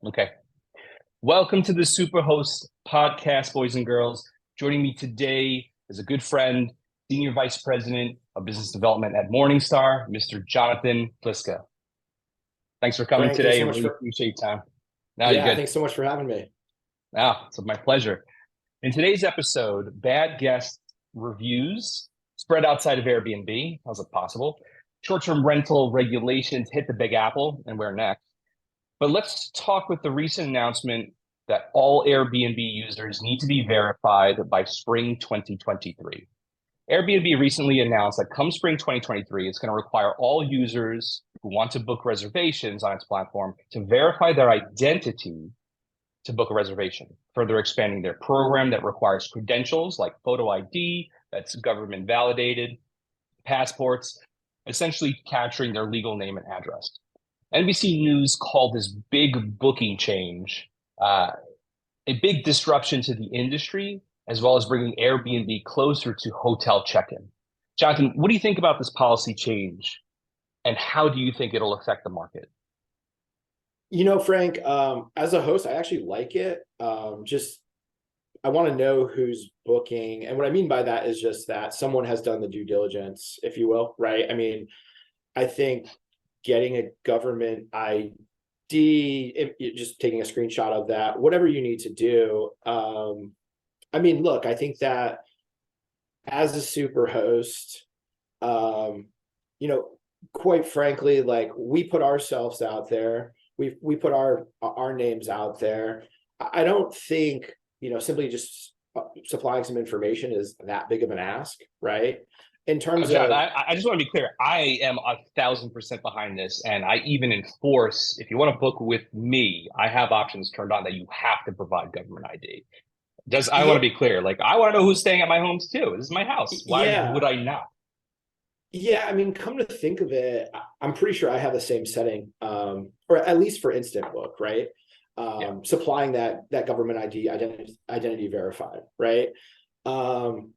Okay. Welcome to the Superhost podcast, boys and girls. Joining me today is a good friend, Senior Vice President of Business Development at Morningstar, Mr. Jonathan Pliszka. Thanks for coming Frank, thanks today. so I much really for appreciate your time. Now you're yeah, good. thanks so much for having me. It's my pleasure. In today's episode, bad guest reviews spread outside of Airbnb. How's it possible? Short-term rental regulations hit the Big Apple, and where next? But let's talk with the recent announcement that all Airbnb users need to be verified by spring 2023. Airbnb recently announced that come spring 2023, it's going to require all users who want to book reservations on its platform to verify their identity to book a reservation, further expanding their program that requires credentials like photo ID, that's government validated, passports, essentially capturing their legal name and address. NBC News called this big booking change a big disruption to the industry, as well as bringing Airbnb closer to hotel check-in. Jonathan, what do you think about this policy change, and how do you think it'll affect the market? Frank, as a host, I actually like it. Just I want to know who's booking. And what I mean by that is just that someone has done the due diligence, if you will, right? I mean, I think getting a government ID, just taking a screenshot of that, whatever you need to do. I mean, look, I think that as a super host, um, you know, quite frankly, like we put ourselves out there, we put our names out there. I don't think, simply just supplying some information is that big of an ask, right? In terms John, of I just want to be clear. I am 1,000% behind this, and I even enforce if you want to book with me, I have options turned on that you have to provide government ID. Does I want yeah, to be clear? Like I want to know who's staying at my homes too. This is my house. Why would yeah, I not? yeah. I mean, come to think of it, I'm pretty sure I have the same setting, or at least for instant book, right? Yeah. Supplying that government ID identity verified, right? Um,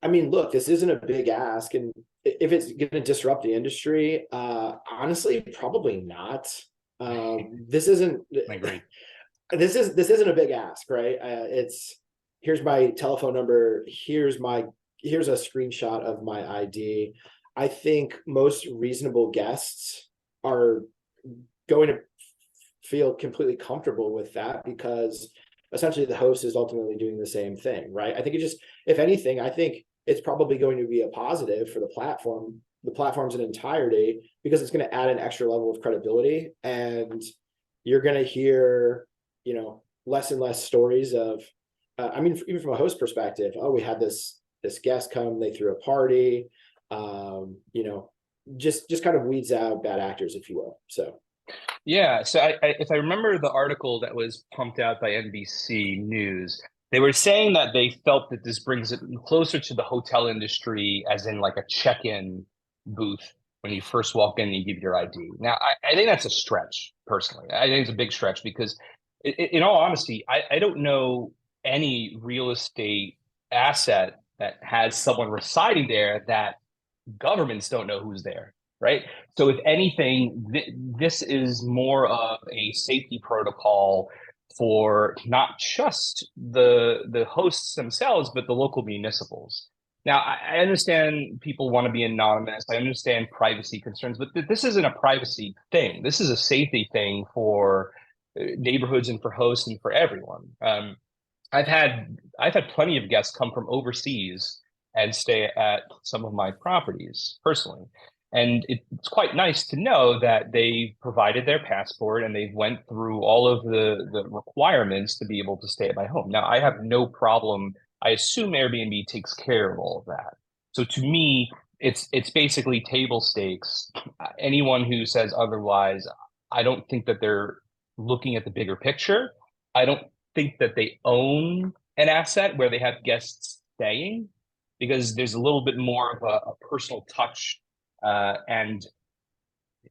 I mean, look, this isn't a big ask, and if it's going to disrupt the industry, honestly, probably not. This isn't I agree. this isn't a big ask, right? It's here's my telephone number, here's a screenshot of my ID. I think most reasonable guests are going to feel completely comfortable with that because essentially the host is ultimately doing the same thing, right? I think it just, if anything, I think it's probably going to be a positive for the platform's in entirety, because it's going to add an extra level of credibility, and you're going to hear, less and less stories of, I mean, even from a host perspective, oh, we had this guest come, they threw a party, um, you know, just kind of weeds out bad actors, if you will. So Yeah, so if I remember the article that was pumped out by NBC News, they were saying that they felt that this brings it closer to the hotel industry, as in like a check-in booth when you first walk in and you give your ID. Now, I think that's a stretch, personally. I think it's a big stretch because, in all honesty, I don't know any real estate asset that has someone residing there that governments don't know who's there, right? So if anything, this is more of a safety protocol for not just the hosts themselves, but the local municipals. Now, I understand people want to be anonymous. I understand privacy concerns, but this isn't a privacy thing. This is a safety thing for neighborhoods and for hosts and for everyone. I've had I've had plenty of guests come from overseas and stay at some of my properties personally. And it's quite nice to know that they provided their passport and they've went through all of the requirements to be able to stay at my home. Now, I have no problem. I assume Airbnb takes care of all of that. So to me, it's basically table stakes. Anyone who says otherwise, I don't think that they're looking at the bigger picture. I don't think that they own an asset where they have guests staying, because there's a little bit more of a personal touch and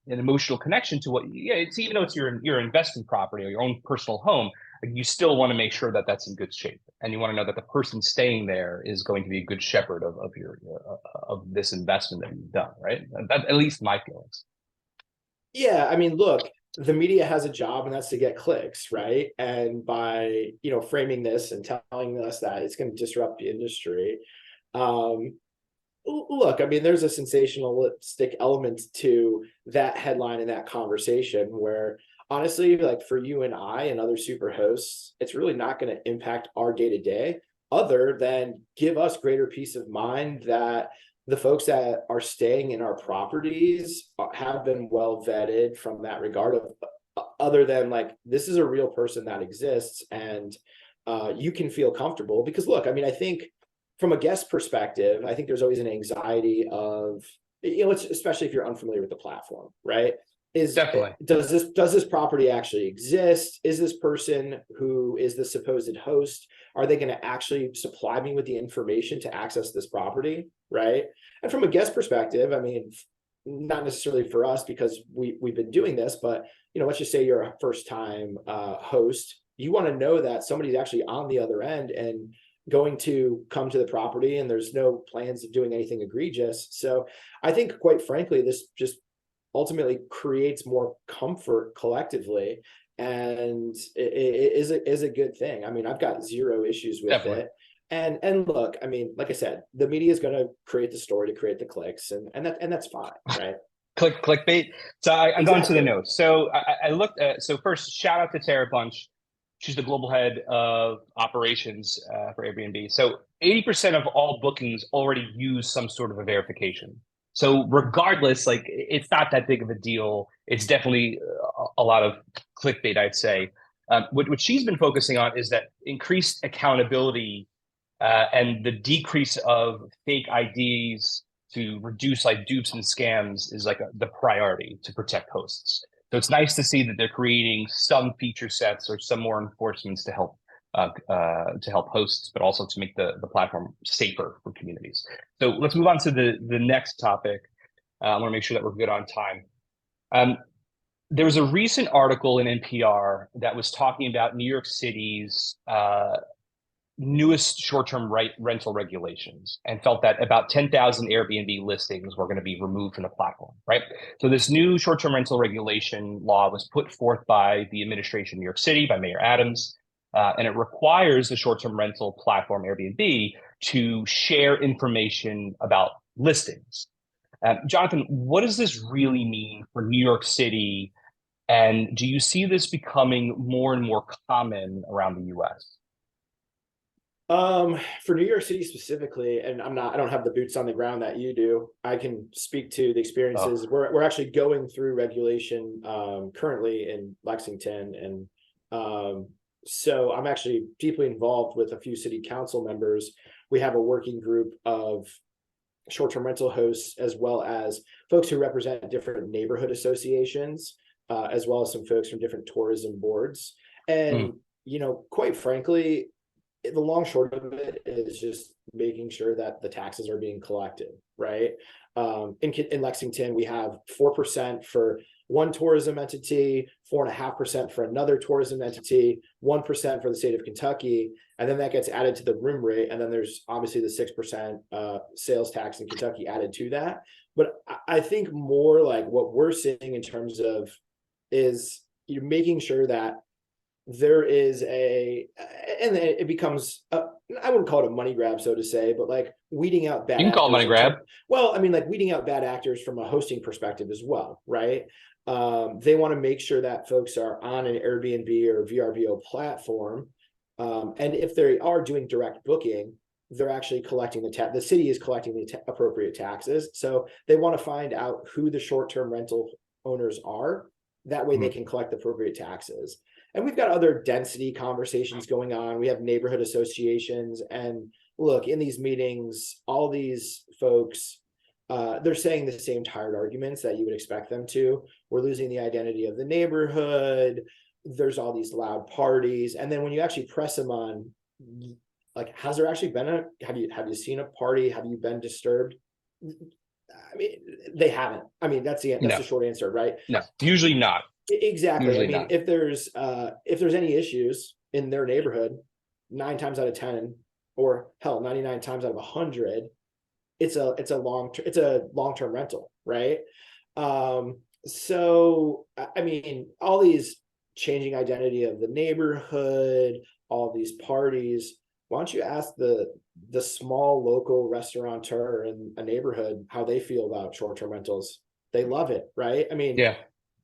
an emotional connection to what. Yeah, it's even though it's your investment property or your own personal home, you still want to make sure that that's in good shape, and you want to know that the person staying there is going to be a good shepherd of your of this investment that you've done, right? That, at least my feelings. yeah, I mean, look, the media has a job, and that's to get clicks, right? And by, framing this and telling us that it's going to disrupt the industry, um, look, I mean, there's a sensationalistic element to that headline and that conversation where honestly, like for you and I and other super hosts, it's really not going to impact our day to day other than give us greater peace of mind that the folks that are staying in our properties have been well vetted from that regard of other than like, this is a real person that exists, and you can feel comfortable because look, I mean, I think from a guest perspective, I think there's always an anxiety of, especially if you're unfamiliar with the platform, right? Definitely. Does this property actually exist? Is this person who is the supposed host, are they going to actually supply me with the information to access this property, right? And from a guest perspective, I mean, not necessarily for us because we've been doing this, but let's just say you're a first time host, you want to know that somebody's actually on the other end and going to come to the property, and there's no plans of doing anything egregious. So I think, quite frankly, this just ultimately creates more comfort collectively, and it is a good thing. I mean, I've got zero issues with Definitely. it. And look, I mean, like I said, the media is going to create the story to create the clicks, and that's fine, right? Clickbait. So I'm going to the Exactly. notes. So I looked at, so first, shout out to Tara Bunch. She's the global head of operations for Airbnb. So 80% of all bookings already use some sort of a verification. So regardless, like it's not that big of a deal. It's definitely a lot of clickbait, I'd say. What she's been focusing on is that increased accountability and the decrease of fake IDs to reduce like dupes and scams is like the priority to protect hosts. So it's nice to see that they're creating some feature sets or some more enforcements to help hosts, but also to make the platform safer for communities. So let's move on to the next topic. I want to make sure that we're good on time. Um, there was a recent article in NPR that was talking about New York City's newest short-term rental regulations and felt that about 10,000 Airbnb listings were going to be removed from the platform, right? So this new short-term rental regulation law was put forth by the administration of New York City, by Mayor Adams, and it requires the short-term rental platform Airbnb to share information about listings. Jonathan, what does this really mean for New York City? And do you see this becoming more and more common around the US? For New York City specifically, and I don't have the boots on the ground that you do. I can speak to the Oh, experiences. We're actually going through regulation currently in Lexington, and so I'm actually deeply involved with a few city council members. We have a working group of short-term rental hosts, as well as folks who represent different neighborhood associations, as well as some folks from different tourism boards. And mm, quite frankly, the long short of it is just making sure that the taxes are being collected, right? In Lexington, we have 4% for one tourism entity, 4.5% for another tourism entity, 1% for the state of Kentucky, and then that gets added to the room rate, and then there's obviously the 6% sales tax in Kentucky added to that. But I think more like what we're seeing in terms of is you're making sure that there is and it becomes I wouldn't call it a money grab, so to say, but like weeding out you bad can call it actors money grab. well, I mean, like weeding out bad actors from a hosting perspective as well, right? They want to make sure that folks are on an Airbnb or VRBO platform, and if they are doing direct booking, they're actually collecting the city is collecting the appropriate taxes, so they want to find out who the short-term rental owners are. That way they Mhm. can collect the appropriate taxes. And we've got other density conversations going on. We have neighborhood associations, and look, in these meetings, all these folks, they're saying the same tired arguments that you would expect them to. We're losing the identity of the neighborhood. There's all these loud parties, and then when you actually press them on, like, has there actually been have you seen a party? Have you been disturbed? I mean, they haven't. I mean, that's No, the short answer, right? no, usually not. Exactly. I Usually mean, not. if there's any issues in their neighborhood, 9 times out of 10, or hell, 99 times out of 100, it's a long-term rental, right? So, I mean, all these changing identity of the neighborhood, all these parties. Why don't you ask the small local restaurateur in a neighborhood how they feel about short-term rentals? They love it, right? I mean, Yeah,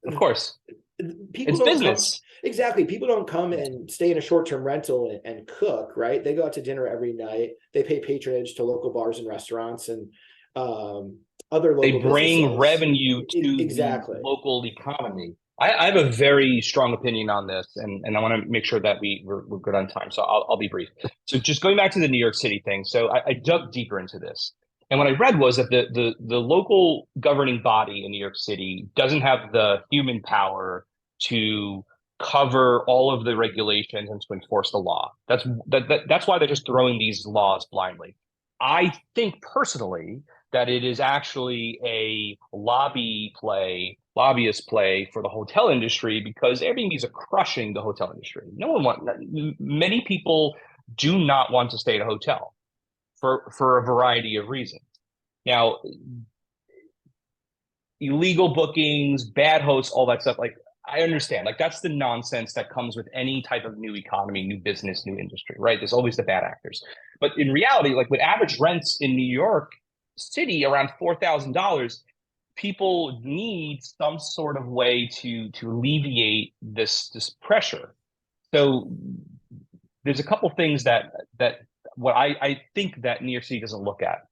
of course. people It's don't come business. exactly. People don't come and stay in a short-term rental and cook, right? They go out to dinner every night. They pay patronage to local bars and restaurants and um, other They local bring businesses. revenue to the Exactly. local economy. I have a very strong opinion on this, and I want to make sure that we're good on time. So I'll be brief. So just going back to the New York City thing. So I dug deeper into this. And what I read was that the local governing body in New York City doesn't have the human power to cover all of the regulations and to enforce the law. That's why they're just throwing these laws blindly. I think personally that it is actually a lobbyist play for the hotel industry because Airbnbs are crushing the hotel industry. Many people do not want to stay at a hotel for a variety of reasons. Now, illegal bookings, bad hosts, all that stuff, like I understand. Like that's the nonsense that comes with any type of new economy, new business, new industry, right? There's always the bad actors. But in reality, like with average rents in New York City around $4,000, people need some sort of way to alleviate this pressure. So there's a couple things that what I think that New York City doesn't look at.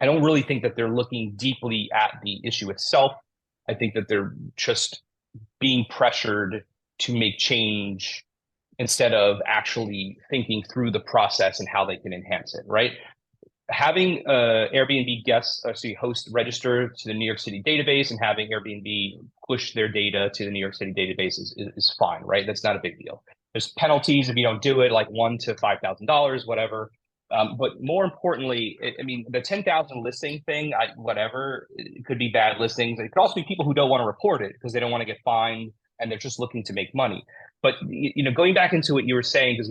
I don't really think that they're looking deeply at the issue itself. I think that they're just being pressured to make change instead of actually thinking through the process and how they can enhance it, right? Having Airbnb guests, host register to the New York City database and having Airbnb push their data to the New York City database is fine, right? That's not a big deal. There's penalties if you don't do it, like $1,000 to $5,000, whatever. But more importantly, I mean, the 10,000 listing thing, whatever, it could be bad listings. It could also be people who don't want to report it because they don't want to get fined and they're just looking to make money. But going back into what you were saying, because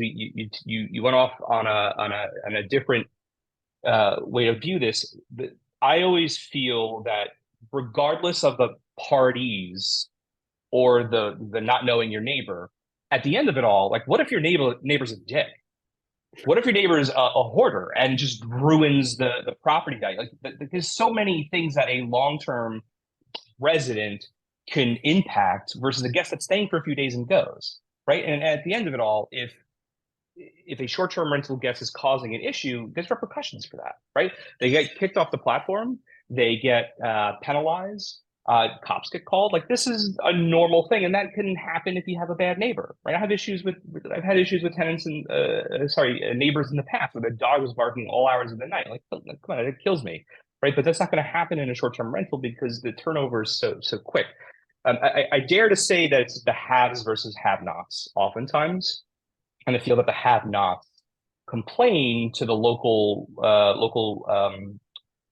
you went off on a different way to view this, I always feel that regardless of the parties or the not knowing your neighbor, at the end of it all, like what if your neighbor's a dick? What if your neighbor is a hoarder and just ruins the property value? Like there's so many things that a long-term resident can impact versus a guest that's staying for a few days and goes, right? And at the end of it all, if a short-term rental guest is causing an issue, there's repercussions for that, right? They get kicked off the platform, they get penalized, cops get called. Like this is a normal thing, and that can happen if you have a bad neighbor, right? I've had issues with tenants and neighbors in the past where the dog was barking all hours of the night. Like, come on, it kills me, right? But that's not going to happen in a short-term rental because the turnover is so quick. I dare to say that it's the haves versus have-nots oftentimes, and I feel that the have-nots complain to the local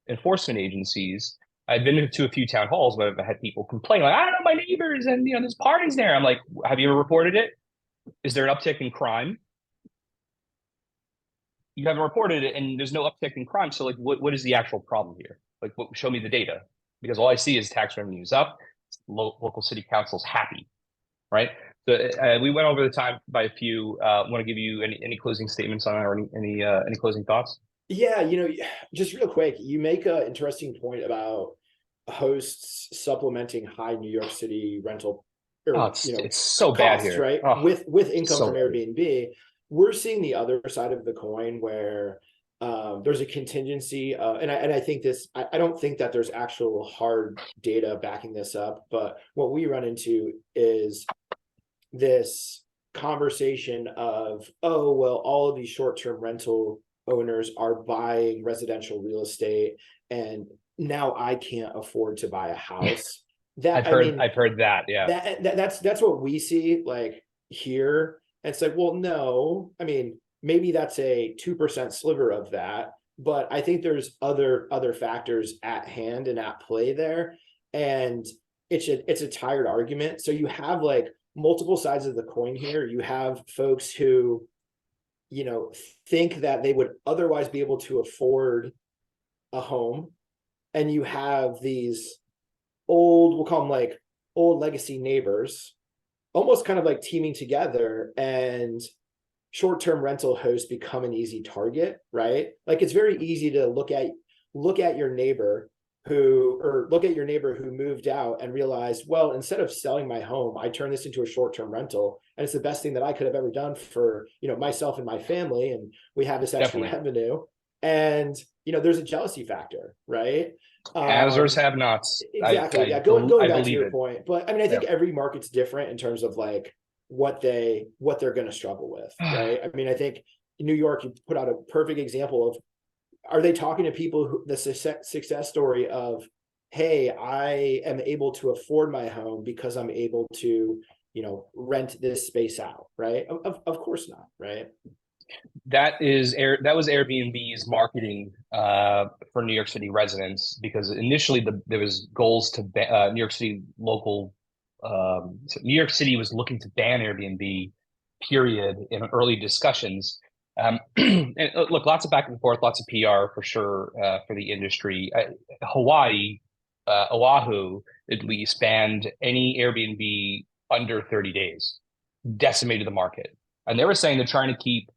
enforcement agencies. I've been to a few town halls where I've had people complain, like, I don't know my neighbors, and there's parties there. I'm like, have you ever reported it? Is there an uptick in crime? You haven't reported it, and there's no uptick in crime. So, like, what is the actual problem here? Like, show me the data, because all I see is tax revenues up, local city councils happy, right? So we went over the time by a few. Want to give you any closing statements on it or any closing thoughts? Yeah, just real quick, you make an interesting point about hosts supplementing high New York City rental Oh, or it's so bad costs, here. right? Oh, With income so from bad. Airbnb. We're seeing the other side of the coin where there's a contingency, and I think I don't think that there's actual hard data backing this up, but what we run into is this conversation of, oh, well, all of these short-term rental owners are buying residential real estate and now I can't afford to buy a house. That I mean, I've heard that. Yeah. that's what we see like here. And it's like, well, no, I mean, maybe that's a 2% sliver of that, but I think there's other factors at hand and at play there. And it's a tired argument. So you have like multiple sides of the coin here. You have folks who, think that they would otherwise be able to afford a home. And you have these old, we'll call them like old legacy neighbors, almost kind of like teaming together, and short-term rental hosts become an easy target, right? Like it's very easy to look at your neighbor who moved out and realized, well, instead of selling my home, I turn this into a short-term rental, and it's the best thing that I could have ever done for, myself and my family, and we have this extra Definitely. revenue. And there's a jealousy factor, right? Haves versus have-nots. Exactly. Yeah. Going I back to believe your it. point, but I mean, I think Yeah. every market's different in terms of like what they're going to struggle with, right? I mean, I think in New York, you put out a perfect example of, are they talking to people who the success story of, hey, I am able to afford my home because I'm able to, rent this space out, right? Of course not, right? That was Airbnb's marketing for New York City residents, because initially there was goals to New York City local so New York City was looking to ban Airbnb, period, in early discussions. And look, lots of back and forth, lots of PR for sure for the industry. Hawaii, Oahu, at least banned any Airbnb under 30 days, decimated the market. And they were saying they're trying to keep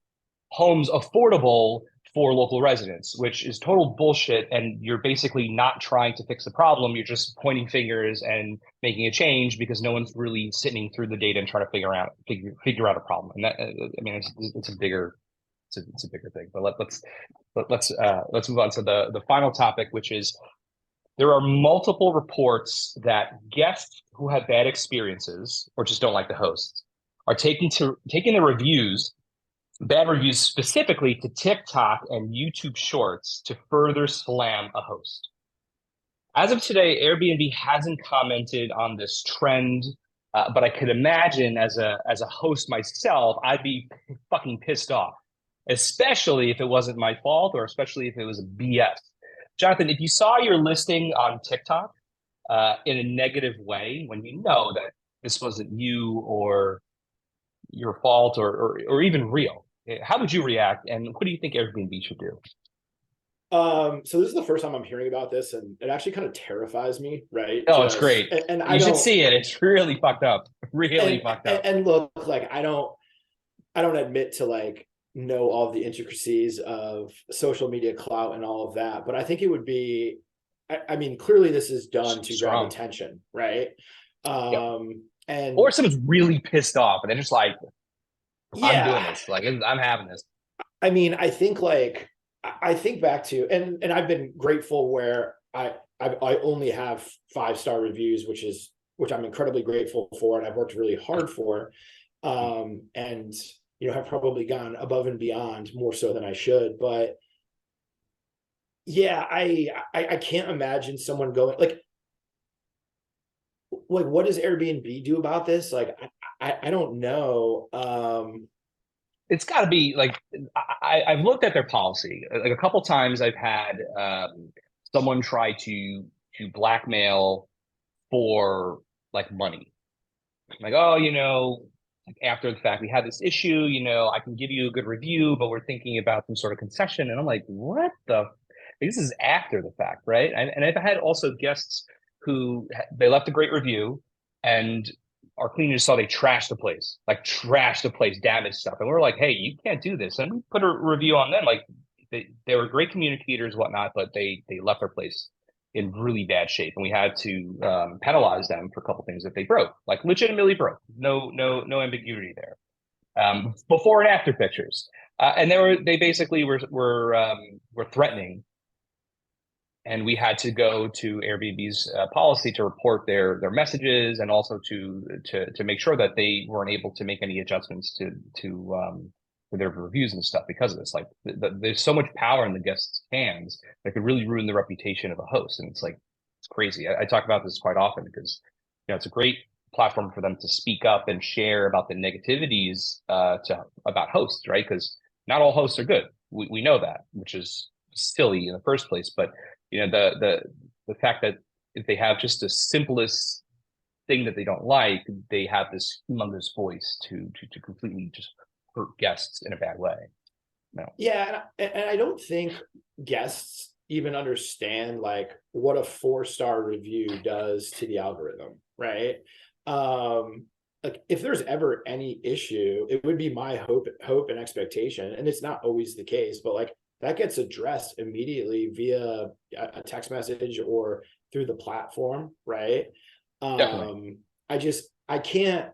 homes affordable for local residents, which is total bullshit. And you're basically not trying to fix the problem. You're just pointing fingers and making a change because no one's really sitting through the data and trying to figure out a problem. And that, I mean, it's a bigger thing. But let's move on to the final topic, which is there are multiple reports that guests who have bad experiences or just don't like the hosts are taking the bad reviews specifically to TikTok and YouTube Shorts to further slam a host. As of today, Airbnb hasn't commented on this trend, but I could imagine as a host myself, I'd be fucking pissed off, especially if it wasn't my fault, or especially if it was a BS. Jonathan, if you saw your listing on TikTok in a negative way, when you know that this wasn't you or your fault or even real, how would you react, and what do you think Airbnb should do? So this is the first time I'm hearing about this, and it actually kind of terrifies me, right? Oh, it's great. And I You should don't, see it. It's really fucked up. Really fucked up. and look, like I don't admit to like know all of the intricacies of social media clout and all of that, but I think it would be, I mean, clearly this is done to grab Strong. attention, right? Yep. And Or someone's really pissed off and they're just like, I'm doing yeah, this. Like, I'm having this. I mean, I think back to, and I've been grateful where I only have 5-star reviews, which I'm incredibly grateful for, and I've worked really hard for, and have probably gone above and beyond more so than I should. But yeah, I can't imagine someone going like what does Airbnb do about this? Like I don't know. It's got to be like, I've looked at their policy. Like a couple times I've had someone try to blackmail for like money. Like, oh, like after the fact, we had this issue, I can give you a good review, but we're thinking about some sort of concession. And I'm like, what the? This is after the fact, right? And I've had also guests who they left a great review, and our cleaners saw they trashed the place, damaged stuff. And we're like, hey, you can't do this. And we put a review on them. Like they were great communicators, whatnot, but they left our place in really bad shape, and we had to penalize them for a couple things that they broke, like legitimately broke. No ambiguity there. Before and after pictures, and they basically were threatening, and we had to go to Airbnb's policy to report their messages, and also to make sure that they weren't able to make any adjustments to for their reviews and stuff because of this. Like there's so much power in the guests' hands that could really ruin the reputation of a host, and it's like it's crazy. I talk about this quite often because it's a great platform for them to speak up and share about the negativities about hosts, right? Because not all hosts are good. We know that, which is silly in the first place, but the fact that if they have just the simplest thing that they don't like, they have this humongous voice to completely just hurt guests in a bad way. No. Yeah, and I don't think guests even understand like what a 4-star review does to the algorithm, right? Like if there's ever any issue, it would be my hope and expectation, and it's not always the case, but like that gets addressed immediately via a text message or through the platform, right? Definitely. I can't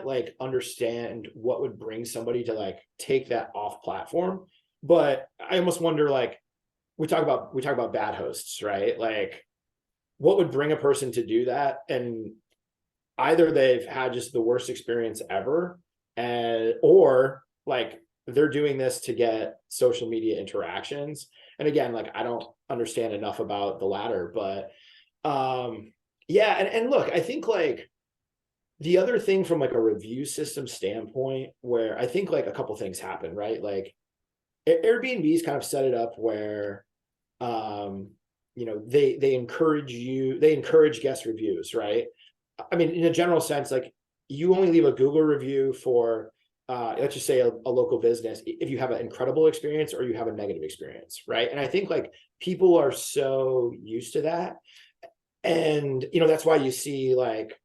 like understand what would bring somebody to like take that off platform, but I almost wonder like we talk about bad hosts, right? Like what would bring a person to do that? And either they've had just the worst experience ever, and or like they're doing this to get social media interactions. And again, like I don't understand enough about the latter, but yeah, and look, I think like the other thing from like a review system standpoint, where I think like a couple things happen, right? Like Airbnb's kind of set it up where they encourage guest reviews, right? I mean, in a general sense, like you only leave a Google review for let's just say a local business if you have an incredible experience or you have a negative experience, right? And I think like people are so used to that. And that's why you see like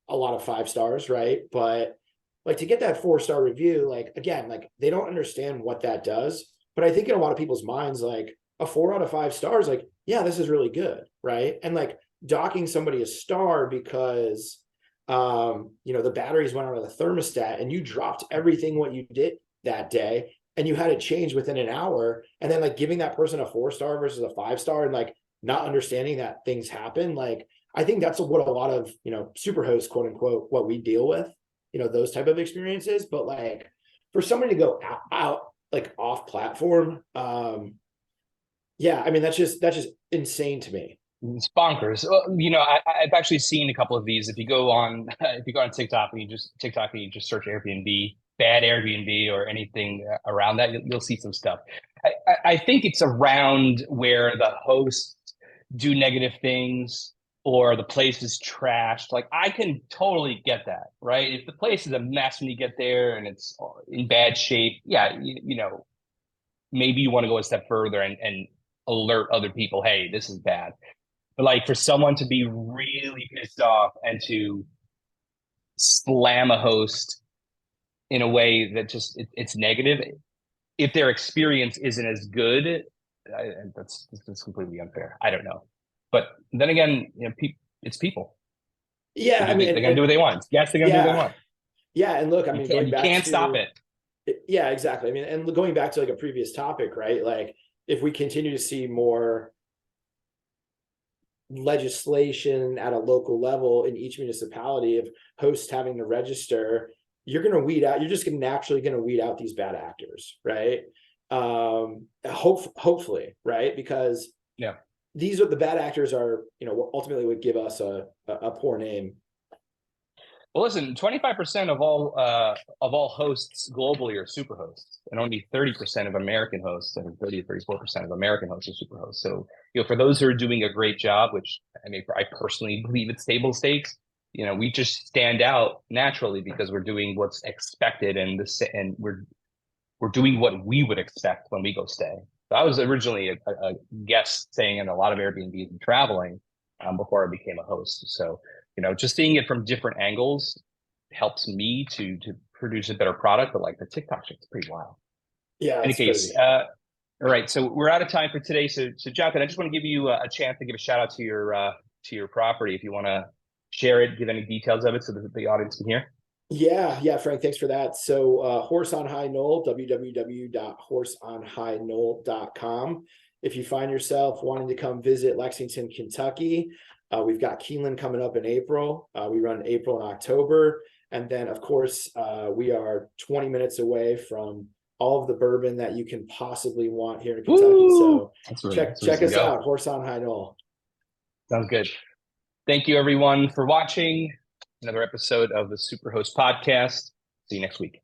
a lot of 5 stars, right? But like to get that 4-star review, like again, like they don't understand what that does. But I think in a lot of people's minds, like a 4 out of 5 stars, like, yeah, this is really good, right? And like docking somebody a star because the batteries went out of the thermostat and you dropped everything what you did that day and you had it changed within an hour, and then like giving that person a 4-star versus a 5-star and like not understanding that things happen, like I think that's what a lot of superhosts, quote unquote, what we deal with, those type of experiences. But like for somebody to go out like off platform, yeah, I mean that's just insane to me. It's bonkers. Well, I've actually seen a couple of these. If you go on TikTok and you just search Airbnb, bad Airbnb or anything around that, you'll see some stuff. I think it's around where the hosts do negative things or the place is trashed. Like I can totally get that, right? If the place is a mess when you get there and it's in bad shape, yeah, maybe you want to go a step further and alert other people, hey, this is bad. But like for someone to be really pissed off and to slam a host in a way that just it's negative, if their experience isn't as good, that's completely unfair. I don't know, but then again, it's people. Yeah, I mean, They're gonna do what they want. Yes, they're gonna do what they yeah, want. yeah, and look, I mean, going You back can't stop to it. yeah, exactly. I mean, and going back to like a previous topic, right? Like if we continue to see more legislation at a local level in each municipality of hosts having to register, you're just naturally going to weed out these bad actors, right? Hopefully, right? Because Yeah. these are the bad actors are, ultimately would give us a poor name. Well, listen, 25% of all hosts globally are super hosts, and only 30% of American hosts and 30 to 34% of American hosts are super hosts. So, for those who are doing a great job, which I personally believe it's table stakes, we just stand out naturally because we're doing what's expected and we're doing what we would expect when we go stay. So I was originally a guest staying in a lot of Airbnbs and traveling before I became a host. So, just seeing it from different angles helps me to produce a better product. But like the TikTok shit's pretty wild. Yeah, In any it's case, crazy. all right. So we're out of time for today. So Jonathan, I just want to give you a chance to give a shout out to your property if you want to share it, give any details of it so that the audience can hear. Yeah, Frank, thanks for that. So Horse on High Knoll, www.horseonhigh-knoll.com. If you find yourself wanting to come visit Lexington, Kentucky, we've got Keeneland coming up in April. We run April and October. And then, of course, we are 20 minutes away from all of the bourbon that you can possibly want here in Kentucky. Woo! So That's check us go. out, Horse on High Knoll. Sounds good. Thank you, everyone, for watching another episode of the Superhost Podcast. See you next week.